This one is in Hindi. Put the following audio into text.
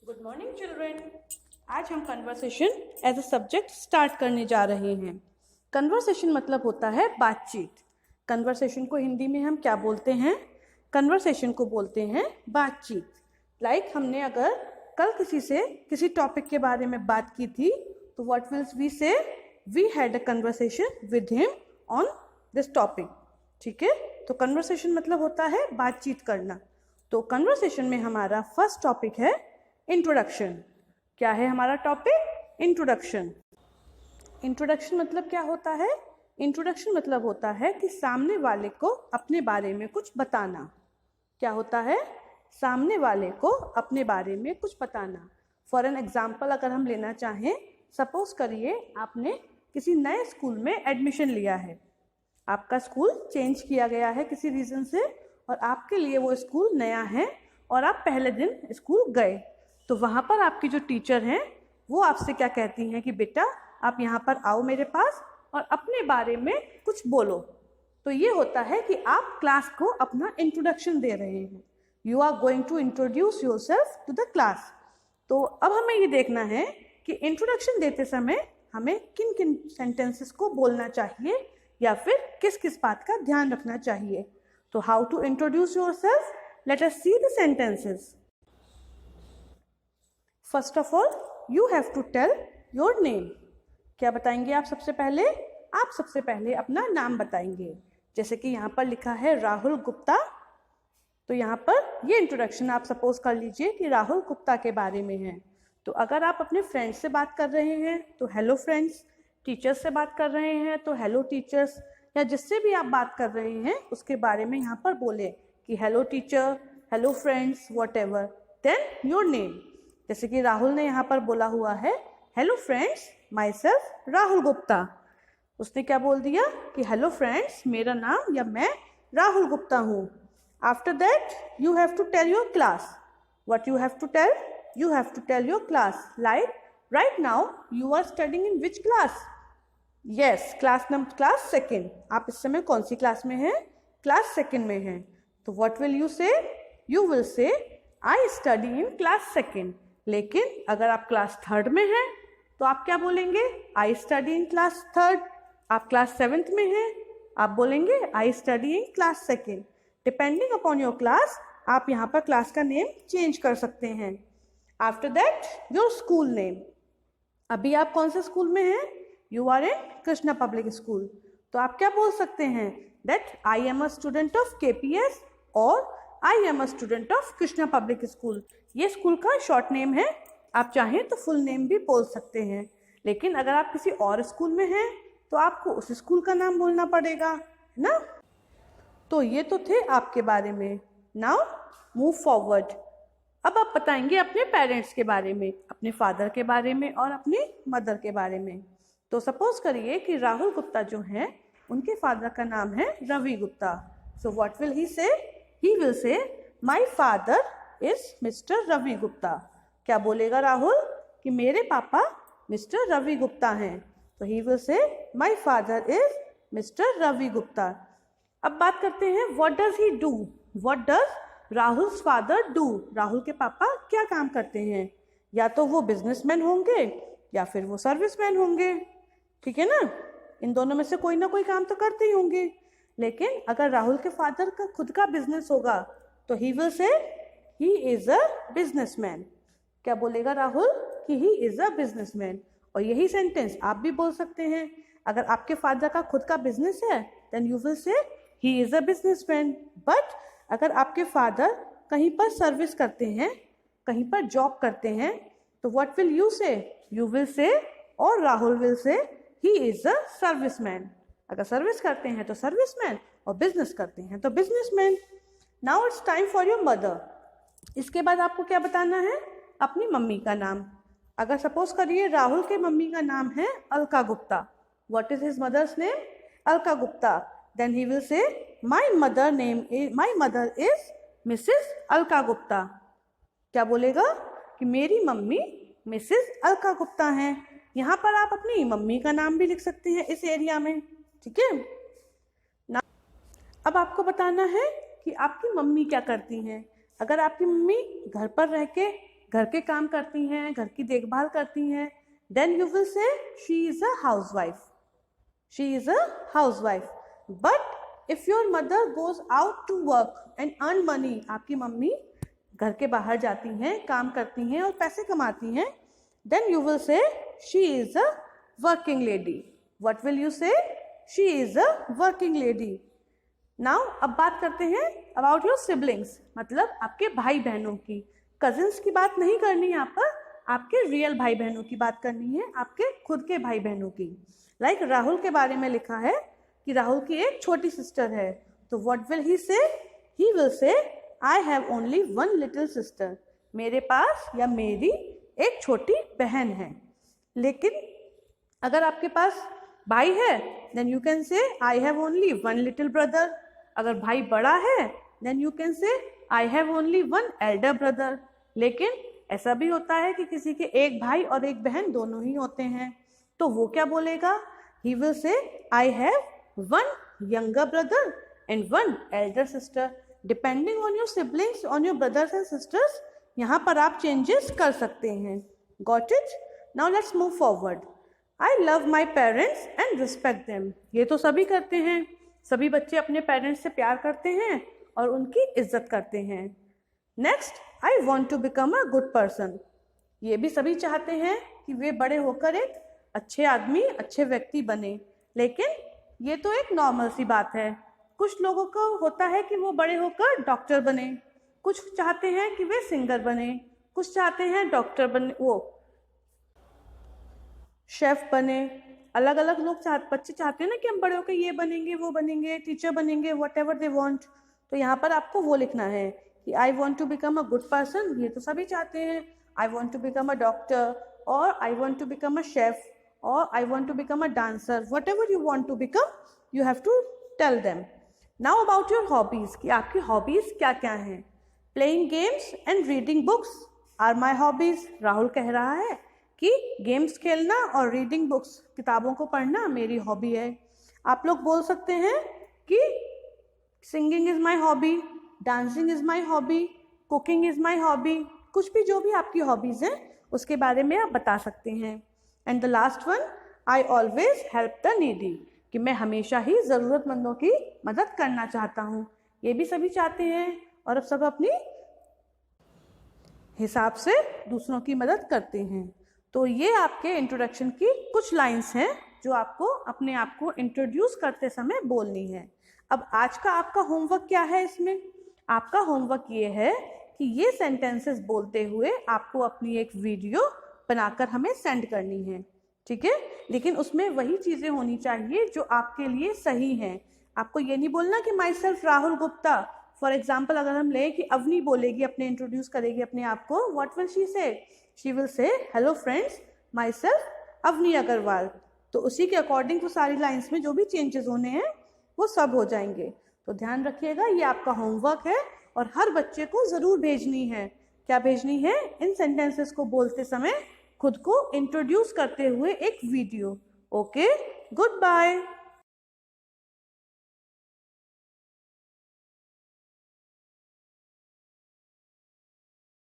Good morning children. आज हम conversation as a subject start करने जा रहे हैं। कन्वर्सेशन मतलब होता है बातचीत। कन्वर्सेशन को हिंदी में हम क्या बोलते हैं? कन्वर्सेशन को बोलते हैं बातचीत। लाइक हमने अगर कल किसी से किसी टॉपिक के बारे में बात की थी तो what will we say? We had a conversation with him on this topic. ठीक है, तो कन्वर्सेशन मतलब होता है बातचीत करना। तो कन्वर्सेशन में हमारा फर्स्ट टॉपिक है इंट्रोडक्शन। क्या है हमारा टॉपिक? इंट्रोडक्शन। इंट्रोडक्शन मतलब क्या होता है? इंट्रोडक्शन मतलब होता है कि सामने वाले को अपने बारे में कुछ बताना। क्या होता है? सामने वाले को अपने बारे में कुछ बताना। फॉर एन एग्जाम्पल अगर हम लेना चाहें, सपोज करिए आपने किसी नए स्कूल में एडमिशन लिया है। आपका स्कूल चेंज किया गया है किसी रीज़न से और आपके लिए वो स्कूल नया है और आप पहले दिन स्कूल गए, तो वहाँ पर आपकी जो टीचर हैं वो आपसे क्या कहती हैं कि बेटा आप यहाँ पर आओ मेरे पास और अपने बारे में कुछ बोलो। तो ये होता है कि आप क्लास को अपना इंट्रोडक्शन दे रहे हैं। You are going to introduce yourself to the class. तो अब हमें ये देखना है कि इंट्रोडक्शन देते समय हमें किन किन सेंटेंसेस को बोलना चाहिए या फिर किस किस बात का ध्यान रखना चाहिए। तो how to introduce yourself? Let us see the sentences. First of all you have to tell your name. क्या बताएंगे आप सबसे पहले? आप सबसे पहले अपना नाम बताएंगे। जैसे कि यहाँ पर लिखा है राहुल गुप्ता, तो यहाँ पर ये इंट्रोडक्शन आप सपोज कर लीजिए कि राहुल गुप्ता के बारे में है। तो अगर आप अपने फ्रेंड्स से बात कर रहे हैं तो हेलो फ्रेंड्स, टीचर्स से बात कर रहे हैं तो हेलो टीचर्स, या जिससे भी आप बात कर रहे हैं उसके बारे में यहाँ पर बोले कि hello teacher, hello friends, whatever, then your name. जैसे कि राहुल ने यहाँ पर बोला हुआ है hello friends, myself Rahul Gupta. उसने क्या बोल दिया कि हेलो फ्रेंड्स, मेरा नाम या मैं राहुल गुप्ता हूँ। After that you have to tell your class. What you have to tell? You have to tell your class. Like right now you are studying in which class? Yes, class second. आप इस समय कौन सी क्लास में हैं? क्लास सेकेंड में हैं। तो व्हाट विल यू से? यू विल से I study in class second. लेकिन अगर आप क्लास थर्ड में हैं तो आप क्या बोलेंगे? I study in class third. आप क्लास सेवेंथ में हैं, आप बोलेंगे I study in class second. Depending upon your class आप यहाँ पर क्लास का नेम चेंज कर सकते हैं। After that your school name. अभी आप कौन से स्कूल में हैं? You are in Krishna public school. तो आप क्या बोल सकते हैं? That I am a student of KPS और I am a student of Krishna public school. ये स्कूल का शॉर्ट नेम है। आप चाहें तो फुल नेम भी बोल सकते हैं, लेकिन अगर आप किसी और स्कूल में हैं तो आपको उस स्कूल का नाम बोलना पड़ेगा, है ना? तो ये तो थे आपके बारे में। Now move forward. अब आप बताएंगे अपने पेरेंट्स के बारे में, अपने फादर के बारे में और अपनी मदर के बारे में। तो सपोज करिए कि राहुल गुप्ता जो हैं उनके फादर का नाम है Ravi Gupta. So what will he say? He will say my father is mister Ravi Gupta. क्या बोलेगा राहुल? कि मेरे पापा मिस्टर रवि गुप्ता हैं। तो he will say my father is mister Ravi Gupta. अब बात करते हैं what does he do. What does Rahul's father do? Rahul के पापा क्या काम करते हैं? या तो वो बिजनेसमैन होंगे या फिर वो सर्विसमैन होंगे। ठीक है ना? इन दोनों में से कोई ना कोई काम तो करते ही होंगे। लेकिन अगर राहुल के फादर का खुद का बिजनेस होगा तो he will say he is a businessman. क्या बोलेगा राहुल? कि ही इज अ बिजनेसमैन। और यही सेंटेंस आप भी बोल सकते हैं। अगर आपके फादर का खुद का बिजनेस है then you will say he is a businessman. But अगर आपके फादर कहीं पर सर्विस करते हैं, कहीं पर जॉब करते हैं, तो व्हाट विल यू से? यू विल से और Rahul will say he is a serviceman. अगर सर्विस करते हैं तो सर्विसमैन और बिजनेस करते हैं तो businessman. Now it's time for your mother. इसके बाद आपको क्या बताना है? अपनी मम्मी का नाम। अगर सपोज करिए राहुल के मम्मी का नाम है Alka Gupta. What is his mother's name? Alka Gupta. Then he will say my mother is Mrs Alka Gupta. क्या बोलेगा? कि मेरी मम्मी मिसेस अलका गुप्ता हैं। यहाँ पर आप अपनी मम्मी का नाम भी लिख सकते हैं इस एरिया में। ठीक है ना? अब आपको बताना है कि आपकी मम्मी क्या करती हैं। अगर आपकी मम्मी घर पर रह के घर के काम करती हैं, घर की देखभाल करती हैं, then you will say she is a housewife. She is a housewife. But if your mother goes out to work and earn money, आपकी मम्मी घर के बाहर जाती हैं, काम करती हैं और पैसे कमाती हैं, then you will say she is a working lady. What will you say? She is a working lady. Now अब बात करते हैं about your siblings, मतलब आपके भाई बहनों की. कजिन्स की बात नहीं करनी यहाँ पर, आपके रियल भाई बहनों की बात करनी है, आपके खुद के भाई बहनों की. लाइक राहुल के बारे में लिखा है कि राहुल की एक छोटी सिस्टर है, तो what will he say? He will से I have only one little sister. मेरे पास या मेरी एक छोटी बहन है. लेकिन अगर आपके पास भाई है then you can say I have only one little brother. अगर भाई बड़ा है then you can say I have only one elder brother. लेकिन ऐसा भी होता है कि किसी के एक भाई और एक बहन दोनों ही होते हैं, तो वो क्या बोलेगा? ही विल से I have one younger brother and one Elder sister. Depending on your siblings, on your brothers and sisters, यहाँ पर आप चेंजेस कर सकते हैं. Got it? Now let's move forward. I love my parents and respect them. ये तो सभी करते हैं, सभी बच्चे अपने पेरेंट्स से प्यार करते हैं और उनकी इज्जत करते हैं. Next, I want to become a good person. ये भी सभी चाहते हैं कि वे बड़े होकर एक अच्छे आदमी, अच्छे व्यक्ति बने. लेकिन ये तो एक नॉर्मल सी बात है. कुछ लोगों को होता है कि वो बड़े होकर डॉक्टर बने, कुछ चाहते हैं कि वे सिंगर बने, कुछ चाहते हैं डॉक्टर बने, वो शेफ बने. अलग अलग लोग बच्चे चाहते हैं ना कि हम बड़े होकर ये बनेंगे, वो बनेंगे, टीचर बनेंगे, वट एवर दे वॉन्ट. तो यहाँ पर आपको वो लिखना है कि I want to become a good person. ये तो सभी चाहते हैं. I want to become a doctor, और I want to become a chef, और I want to become a dancer. Whatever you want to become, you have to tell them. Now about your hobbies, कि आपकी हॉबीज क्या क्या हैं. Playing games and reading books are my hobbies. Rahul कह रहा है कि गेम्स खेलना और रीडिंग बुक्स, किताबों को पढ़ना मेरी हॉबी है. आप लोग बोल सकते हैं कि singing is my hobby, dancing is my hobby, cooking is my hobby. कुछ भी जो भी आपकी हॉबीज़ हैं उसके बारे में आप बता सकते हैं. And the last one, I always help the needy, कि मैं हमेशा ही ज़रूरतमंदों की मदद करना चाहता हूँ. ये भी सभी चाहते हैं और अब सब अपनी हिसाब से दूसरों की मदद करते हैं. तो ये आपके इंट्रोडक्शन की कुछ लाइंस हैं जो आपको अपने आप को इंट्रोड्यूस करते समय बोलनी है. अब आज का आपका होमवर्क क्या है? इसमें आपका होमवर्क ये है कि ये सेंटेंसेस बोलते हुए आपको अपनी एक वीडियो बनाकर हमें सेंड करनी है. ठीक है? लेकिन उसमें वही चीज़ें होनी चाहिए जो आपके लिए सही हैं. आपको ये नहीं बोलना कि my self Rahul Gupta. For example अगर हम लें कि अवनी बोलेगी, अपने इंट्रोड्यूस करेगी अपने आप को, what will she say? She will say hello friends, myself Avni Agrawal. तो उसी के अकॉर्डिंग तो सारी लाइन्स में जो भी चेंजेस होने हैं वो सब हो जाएंगे. तो ध्यान रखिएगा, ये आपका होमवर्क है और हर बच्चे को ज़रूर भेजनी है. क्या भेजनी है? इन सेंटेंसेस को बोलते समय खुद को इंट्रोड्यूस करते हुए एक वीडियो. Okay, good bye.